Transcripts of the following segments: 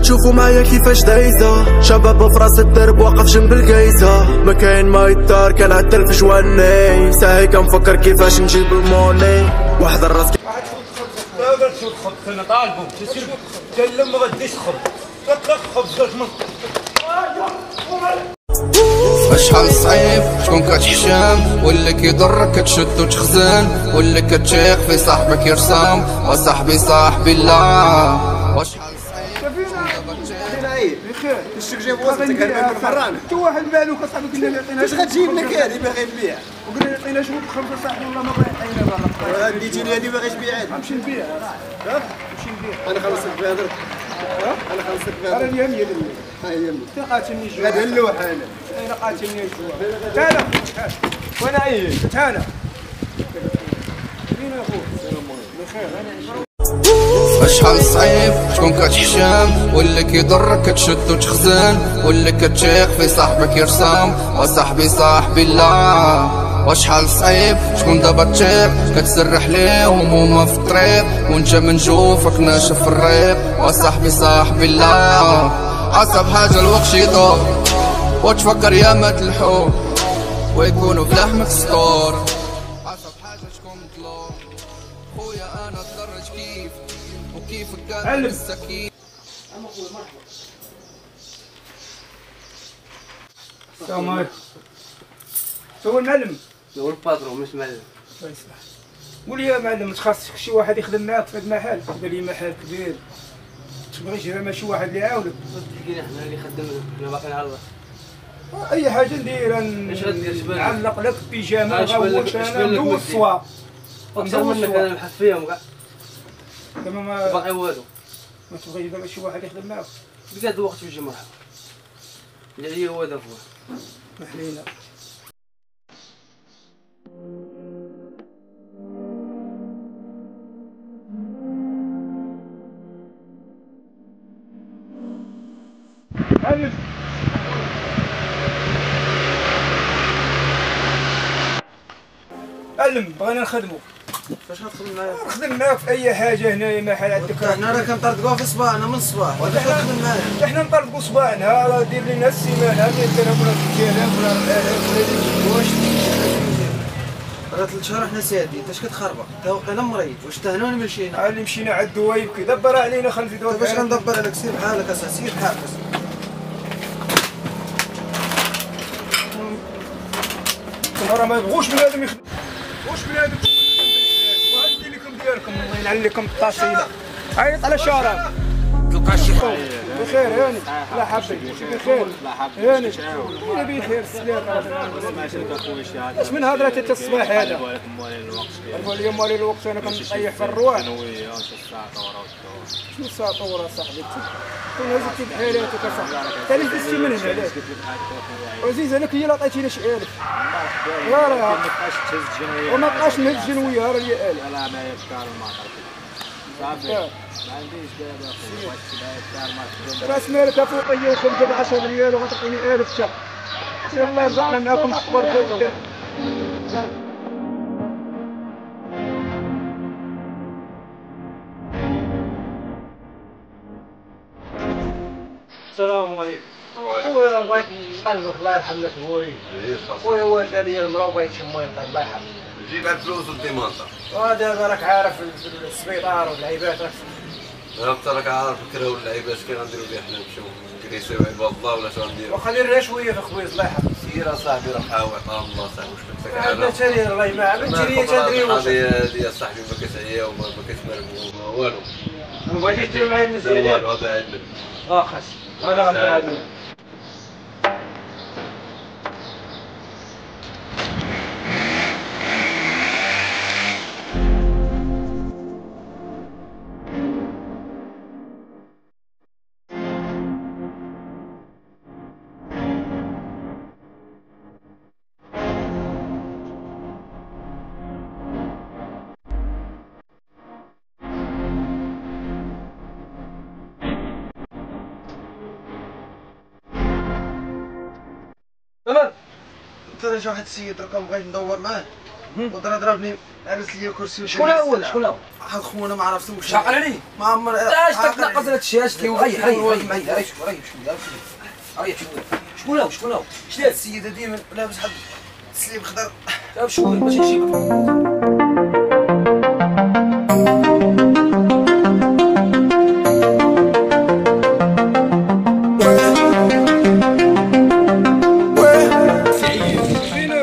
تشوفوا معايا كيفاش دايزة، شباب في راس الدرب واقف جنب القيزة، ما كاين ما يدار كنعدل في جواني، ساهي كنفكر كيفاش نجيب الموني. واحد الراس تقدر تشوف خبز انا طالبو تسير تكلم ما غاديش خبز تطلق خبز شحال صعيب شكون كتحشم واللي كيضرك كتشد وتخزن، واللي كتشيخ في صاحبك يرسم وصاحبي صاحبي الله. وشحال صعيب بخير كنت جايب وسطك انا فران انت واحد مالوك اصاحبي قلنا لي عطينا اش غتجيب لك هذه باغي نبيع وقلنا لي عطينا شروط خمسه صاحبي والله ما بغا يعطينا برا ديتيني هذه باغي تبيع عاد نمشي نبيع نمشي نبيع انا خلصت بها درك انا خلصت بها انا اليوم يا لمي ها هي يمي انت قاتلني جوع غادي اللوحه انا قاتلني جوع تعال وانا عييت تعال فين اخوك بخير انا شحال صعيب شكون كتحشم واللي كيضرك كتشد وتخزن، واللي كتشيخ في صاحبك يرسم وصاحبي صاحبي الله. وشحال صعيب شكون دابا تشيق كتسرح ليه همومه في الطريق، وانت من جوفك ناشف في الريق وصاحبي صاحبي الله. حسب حاجه الوقت يدور وتفكر يا ما تلحو ويكونوا في لحمك سطور. حسب حاجه شكون مطلوب خويا انا تدرج كيف وكيفك قال السكين. السلام عليكم. هو المعلم هو الباترون مش معلم. الله يصلح. قول لي يا معلم تخصك شي واحد يخدم معاك في هذا المحل، دير لي محل كبير تبغي شي ماشي واحد اللي يعاونك. تحكينا حنا اللي خدمنا حنا باقي نعرف اي حاجه ندير اش غدير نعلق لك بيجامه نغوش انا ندوز الصواب اكثر منك انا نبحث فيهم كاع زعما ما باقي والو. ما تبغي دابا شي واحد يخدم معاك بقى هذا الوقت يجي مرحبا اللي عليا هو دابا محلينا. معلم معلم بغينا نخدمو. فاش غتخدم معايا؟ نخدم معاك في اي حاجه هنايا محل عندك. حنا راه كنطردقوها في صباحنا من الصباح وانت كتخدم معايا. احنا نطلقوا صباحنا راه دير لنا السيمانه 100 درهم ولا 3000 ولا 4000 ولا واش راه 3 شهور حنا سادين انت اش كتخربق؟ انت واقيلا مريض واش تهنوني مشينا؟ اللي مشينا عند الدوايب كيدبر علينا خلينا نزيدو. باش غندبر عليك سير بحالك اسا سير بحالك. راه ما يبغوش بنادم يخدم، واش بنادم وهادي لكم ديالكم الله يلعن لكم الطاسيله. عيط على شارع تلقى شي بخير هاني لا حبك بخير هاني انا بخير السلام. اش من هضره حتى الصباح هذا عرفوا اليوم مالي الوقت انا كنطيح في الرواح. شنو الساعه طوره صاحبي كون هزتي بحالاتك اصاحبي ثاني دزتي من هنا علاش عزيز انا كي لا عطيتيني شي 1000 راه وما بقاش نهز جنويه راه لي 1000 لا ما يبقى المطر صافي ما عنديش دابا اخويا واش تبع الدار ما راس مالك فوقيه وخمسه ب 10 ريال وغتعطيني 1000 حتى الله يرزقنا معاكم تكبر. السلام عليكم. خويا بغيت نسالك الله يرحم لك بوي. خويا والد لي المرا بغيت شي مويه الله يرحم. جيب هاد الفلوس وديمانطا. دابا راك عارف السبيطار واللعيبات انت راك عارف الكرا واللعيبات اش كنديرو بها حنا نمشيو نكريسيو عباد الله ولا اش غنديرو. واخا دير شويه في خويا الله يرحم. سير اصاحبي راه حاول الله صاحبي واش كنت عندنا تاني الله يمعن الجريه تدري واش. هذه صاحبي ما كتعيا وما كتمرق والو. ما بغيتيش دير معايا الناس والو هذا عندك. خاص انا غنعاود. تمام انت جا واحد السيد راك بغيت ندور معاه وضربني عرس لي كرسي. شكون اول؟ شكون اول؟ هاد خونا ما عرفتوش. شاقل عليه؟ ما عمر اش تتنقص هاد الشيء؟ اش ريح شكون هو؟ شكون هو؟ اش داير؟ السيدة ديما لابس واحد السليب خضر. طيب شكون باش نجيبك؟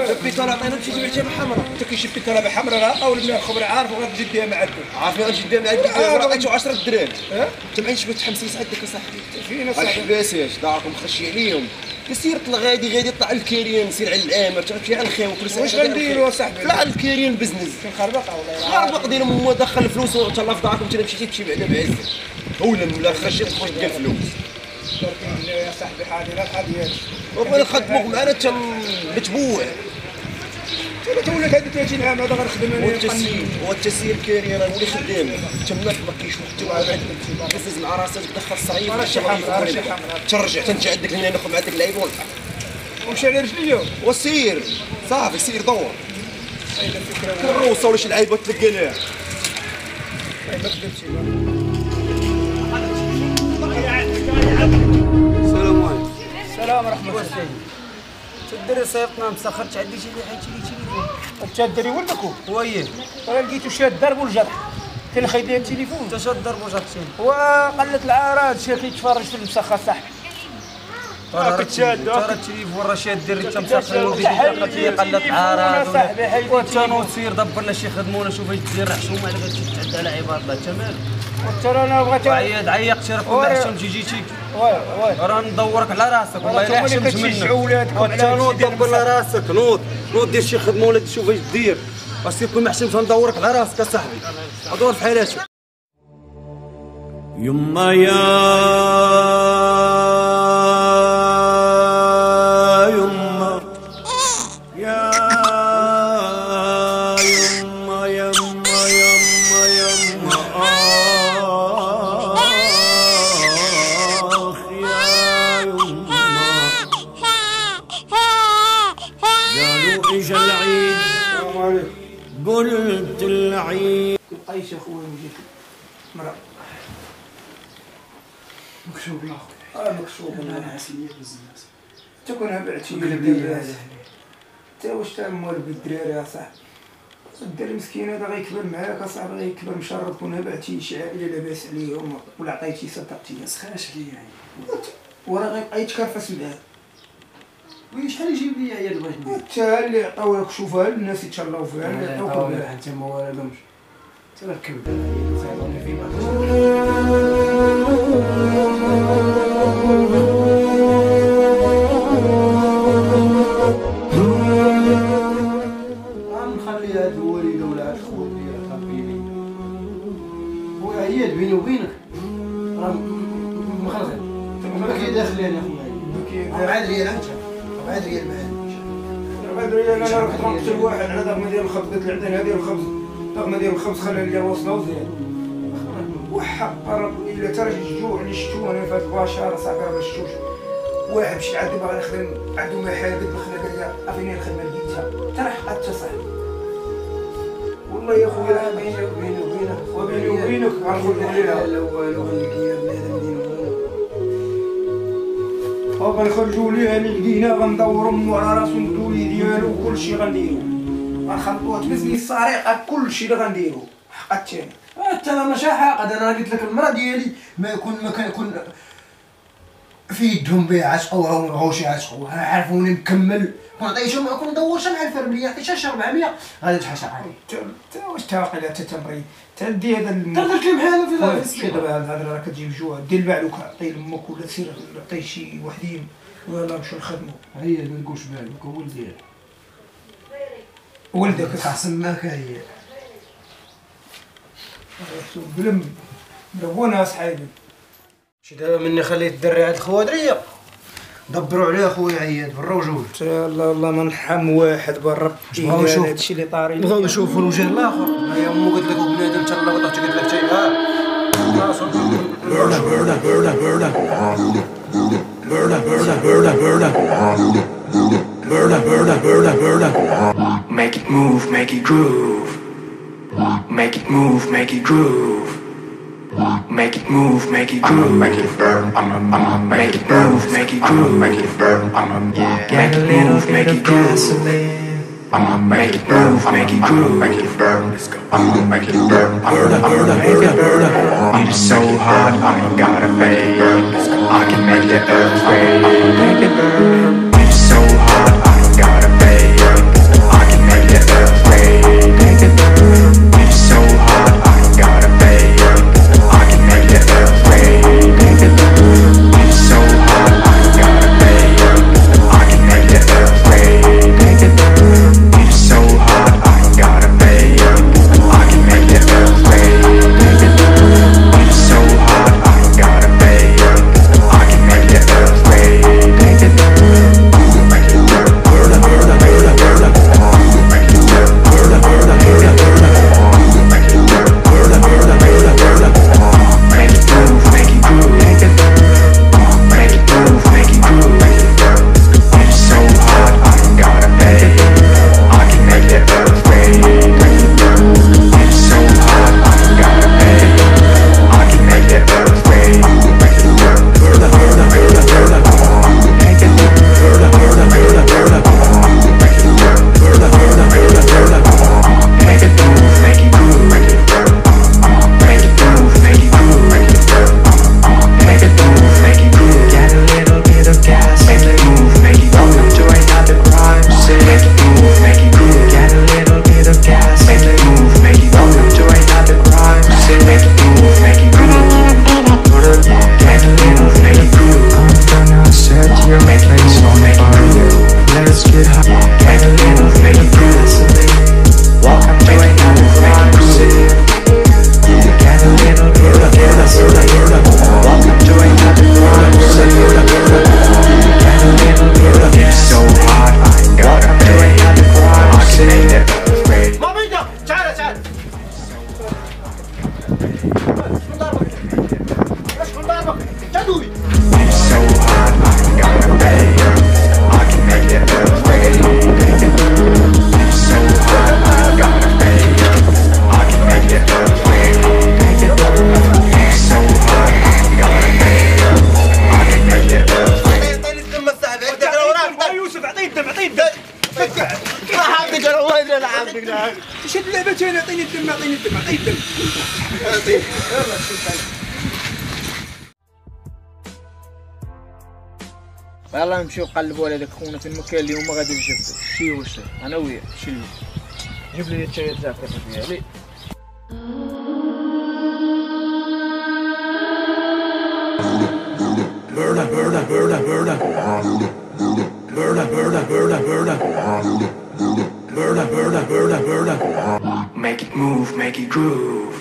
البيتولا عطينا تمشي جبتها بالحمراء، انت كيجيب البيتولا بالحمراء راه ولا من الخبر عارف وغتجي ديها مع الدول. عارفين غنجي ديها مع الدول عطيتو 10 درهم. انت معين شبه 50 ساعه ديك اصاحبي. فينا صاحبي. الحباساش داركم خشي عليهم. سير طلع غادي يطلع الكيريان سير على العامر تمشي على الخيو كل ساعه. واش غنديروا اصاحبي؟ طلع الكيريان بزنس. خربقه والله. خربق ديالهم هو دخل الفلوس وتهلا في داركم انت مشيتي تمشي بعدا بعزك. ولا خشي تخرج ديال الفلوس. يا صاحبي حاضر الحديات. وبغينا نخدموك معنا حتى متبوع. تولك هذه 30 عام هذا غنخدم انا. والتسيير كاري انا نولي خدام تماك ما كاينش حتى واحد تفز مع راسك تدخل صعيب ترجع تنجي عندك هنا ناخذ مع عندك اللعيبه ونلعب ومشي على رجليا وسير صافي سير دور كروسه ولا شي لعيبه تلقى لها ما كذبتش. السلام عليكم. السلام ورحمه الله. تدري صيفطنا مسخرت عندي شي حاجه تليفون. انت ديري ولدكم ويه راه لقيتو شاد ضرب والجرح تنخي ديال التليفون. انت شاد ضرب وجرتين. وقلت العارات شي كيتفرج في المسخر صاحبي. راك تشاد ترى التليفون راه شاد دير انت مسخر ولدي قلت عارات وانت سير دبر لنا شي خدمه ولا شوف اش دير حشومه على تعدى على عباد الله انت مالك. ترى انا بغيت عيقت راك كل حشوم جيتي وي راه ندورك على راسك والله الا حشمت منك. ولادكم نوض دبر على راسك نوض دير شي خدمه ولا شوف اش دير بس يكون ما حشمتش ندورك على راسك اصاحبي ادور في حالاتك. يما قلت العيد قيس اخويا وجيت مرأة مكسوبين مكسوب انا عسليه بزاف تكون هبعتي تا واش تعمر بالدراري يا صاحبي الدري مسكين هذا غيكبر معاك اصاحبي غيكبر مشرب كون هبعتي شي عائله لاباس عليهم ولا عطيتي صدقتي سخاش ليا يعني وراه غيبقى يتكرفس معاك. وشحال يجيب لي عيال بغيت ندير؟ حتى اللي عطاو لك شوفها الناس يتشلاو فيها اللي عطاوك بها انت ما والهمش حتى راه كبد زعما في غنخلي هاد الوالده ولا هاد الخوت ديالك ربي هو عيال بيني وبينك راه مخلصين ما كيداخل لي انا خويا عاد ريال انت عاد ريال معاك انا راه كنت غنقتل واحد على دغمه ديال الخبز قلت له عطيني هذه الخبز دغمه ديال الخبز خليها لي واصله وزيان وحق ربي الا ترى الجوع اللي شفتو انا في هاد البشر صاحبي راه ما شفتوش. واحد مشيت عندي باغي نخدم عنده محل قلت له خليها قال لي عطيني الخدمه لقيتها ترى حقات حتى صاحبي والله يا خويا بيني وبينك وبيني وبينك غنخرجوا ليها لا والو غنلقيها بنادم ديالو غنخرجوا ليها اللي لقينا غندوروا من ورا راسو الدولي ديالو وكلشي غنديرو غنخلطوها تبزني السريقه كلشي اللي غنديرو حقات تاني. انت ماشي حاقد انا قلت لك المراه ديالي ما كان يكون في يدهم بها عشقوها وما بغاوش يعشقوها عرفوني مكمل ونعطيهم كون ندورش مع الفرمليه عطيتها شي 400 غادي تحاشق عليه. تا واش تاقل حتى تمرين تدي هذا درت لك بحالو في شي دابا هذا راه كتجيب جوع دير المعلوكه عطي لامك ولا سير عطي شي وحدين ولا نمشيو نخدمو. هي ما نقولش بالك هو ولدي ولدك احسن ماك هي بلم ربونا اصحابي. شي دابا مني خليت الدري عند الخوادريه دبروا عليه اخويا عياد برا وجوج. الله الله ما نحم واحد برا بغاو نشوف هادشي اللي طاري بغاو نشوفوا الوجه الاخر. هي امو قالت لك بنادم حتى الله وطاح قالت لك شي Make it it move, make it groove. Make it move, make it groove. Make it move, make it groove. Make it burn. Make it move, make it groove. Make it burn. Make it move, make it groove. Make it move, make it groove. Make it burn. Make it burn. Make it burn. It is so hot, I ain't gotta pay. I can make the earth quake. Make it burn. It is so hot, I ain't gotta pay. I can make the earth quake. Make it burn. It is so hot, I ain't gotta pay. I can make the earth quake. Make it burn. It is so hot, I ain't gotta pay. I can make the earth quake. Make it burn. It is so hot, I ain't gotta pay. I can make the earth quake. Make it burn. It is so hot, I ain't gotta pay. I can make the earth quake. Make it burn. Make it burn. Burn, burn, burn, burn. Make it burn. Burn, burn, burn, burn. Make it burn. Burn, burn, burn, burn. Make it move, make it groove. Make it burn. Make it move, make it groove. Make it burn. It is so hot, I ain't gotta pay. I can make the earth quake. Make it burn. It is so hot, I ain't gotta pay. I can make the earth quake. Make it burn. Burn, burn, burn, burn. Make it burn. Burn, burn, burn, burn. Make it burn. Burn, burn, burn, burn. Make it move, make it groove. Make it burn. Make it move, make it groove. Make it burn. Make it move, make it groove. Get a little bit of gas. Make it move, make it groove. Join out the crime scene. Make it move, make it groove. Get a little bit of gas. Make it move, make it groove. Join out the crime scene. Make it move, make it groove. Get a little, make it groove. I'm gonna set your place on fire. Let's get high. Get a little, make it groove. Welcome to another crime scene. Get a little bit of gas. Welcome to another crime scene. Get a little bit of gas. So hot, I ain't gotta pay. I can make that earthquake. It's so hot, I ain't gotta pay. I can make that earthquake. It's so hot, I ain't gotta pay. I can make that earthquake. It's so hot, I ain't gotta pay. I can make that earthquake. اعطيني الدم الصاحبي عندك انا وراك يوسف اعطيني الدم اعطيني الدم ما حابك انا والله انا حابك شد اللعبتين اعطيني الدم اعطيني الدم اعطيني الدم يلا نمشيو نقلبوا على داك خونا في المكان اللي هما غادي نجبدو شي واش انا وياه شي جيب لي الشاي تاعك فيها لي Burda, burda, burda, burda. Burda, burda, burda, burda. Burda, burda, burda, burda. Make it move, make it groove.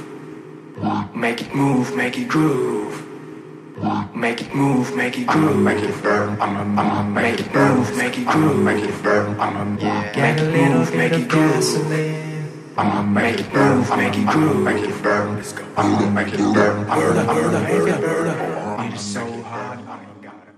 Make it move, make it groove. Make it move, make it groove. Make it burn. Make it move, make it groove. Make it burn. Make it move, make it groove. Make it move, make it groove. Make it burn. Make it burn. Burda, burda, burda, burda. It is so hot, I ain't got it.